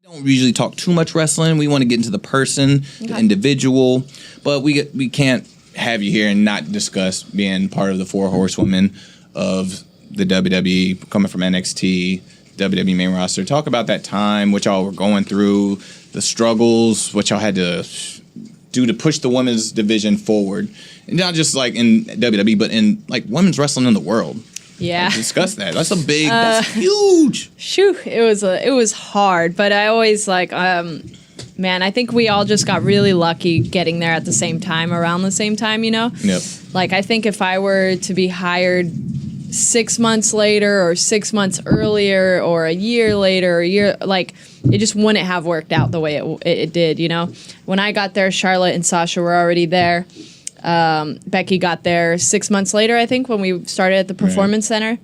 don't usually talk too much wrestling. We want to get into the person, the individual, but we can't have you here and not discuss being part of the 4 horsewomen of the WWE, coming from NXT, WWE main roster. Talk about that time, what y'all were going through, the struggles, what y'all had to do to push the women's division forward, and not just like in WWE, but in like women's wrestling in the world. Yeah, discuss that. That's that's huge. Shoo, it was hard, but I always like, man, I think we all just got really lucky getting there at the same time, around the same time, you know? Yep. Like, I think if I were to be hired 6 months later or 6 months earlier or a year later, like, it just wouldn't have worked out the way it did, you know? When I got there, Charlotte and Sasha were already there. Becky got there 6 months later, I think, when we started at the Performance Center.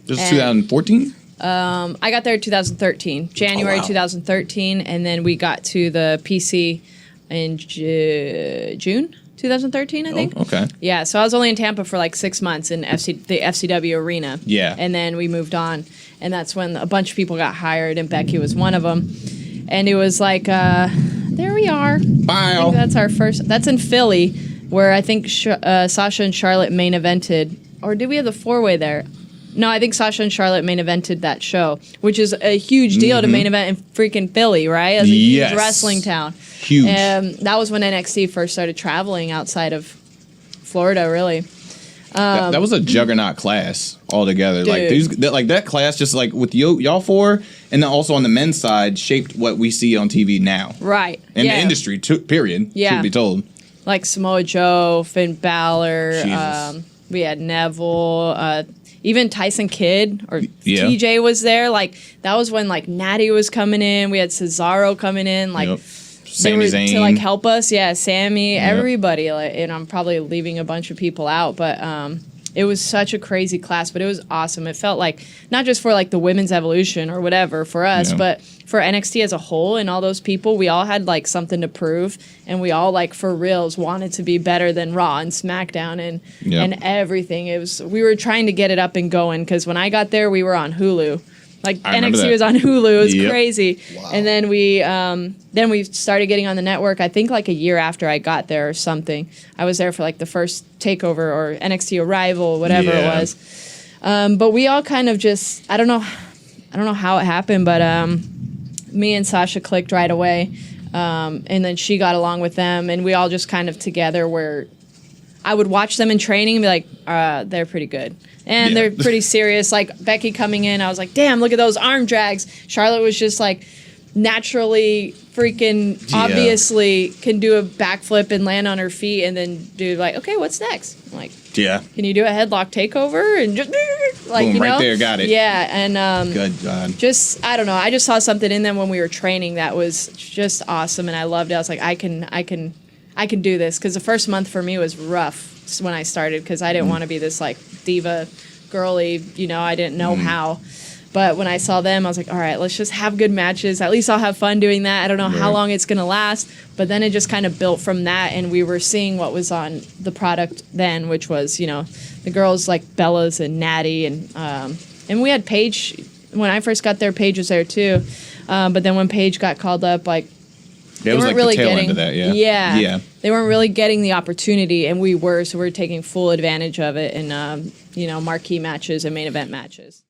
This was 2014? I got there in 2013, January 2013, and then we got to the PC in June 2013, I think. Oh, okay. Yeah, so I was only in Tampa for like 6 months in the FCW arena. Yeah. And then we moved on, and that's when a bunch of people got hired, and Becky was one of them. And it was like, there we are. Bye. I think that's our first. That's in Philly, where I think Sasha and Charlotte main evented. Or did we have the 4-way there? No, I think Sasha and Charlotte main evented that show, which is a huge deal to main event in freaking Philly, right? As a huge wrestling town. Huge. That was when NXT first started traveling outside of Florida, really. That was a juggernaut class altogether. Dude. Like that class, just like with y'all 4, and then also on the men's side, shaped what we see on TV now. Right. In the industry, period. Yeah. Should be told. Like Samoa Joe, Finn Balor. Jesus. We had Neville. Even Tyson Kidd or TJ was there. Like, that was when, like, Natty was coming in. We had Cesaro coming in. Like, Sami Zayn. to, like, help us. Yeah, Sammy, everybody. Like, and I'm probably leaving a bunch of people out. But it was such a crazy class. But it was awesome. It felt like, not just for, like, the women's evolution or whatever for us, but for NXT as a whole and all those people, we all had, like, something to prove. And we all, like, for reals, wanted to be better than Raw and Smackdown and everything. We were trying to get it up and going, because when I got there, we were on Hulu. Like, NXT was on Hulu. It was crazy. Wow. And then we started getting on the network, I think, like a year after I got there or something. I was there for, like, the first takeover or NXT Arrival, whatever it was. But we all kind of just, I don't know how it happened, but me and Sasha clicked right away. And then she got along with them, and we all just kind of together, where I would watch them in training and be like, they're pretty good. And they're pretty serious. Like, Becky coming in, I was like, damn, look at those arm drags. Charlotte was just like, naturally freaking obviously can do a backflip and land on her feet and then do like, okay, what's next? I'm like, can you do a headlock takeover? And just like, boom, you know? right there, got it. Yeah, and good God. Just, I don't know, I just saw something in them when we were training that was just awesome, and I loved it. I was like, I can do this, because the first month for me was rough when I started, because I didn't want to be this like diva girly, you know, I didn't know how. But when I saw them, I was like, all right, let's just have good matches. At least I'll have fun doing that. I don't know how long it's going to last. But then it just kind of built from that, and we were seeing what was on the product then, which was, you know, the girls like Bella's and Natty. And we had Paige. When I first got there, Paige was there too. But then when Paige got called up, like, it was like really the tail end of that, yeah. They weren't really getting the opportunity, and we were, so we were taking full advantage of it in, you know, marquee matches and main event matches.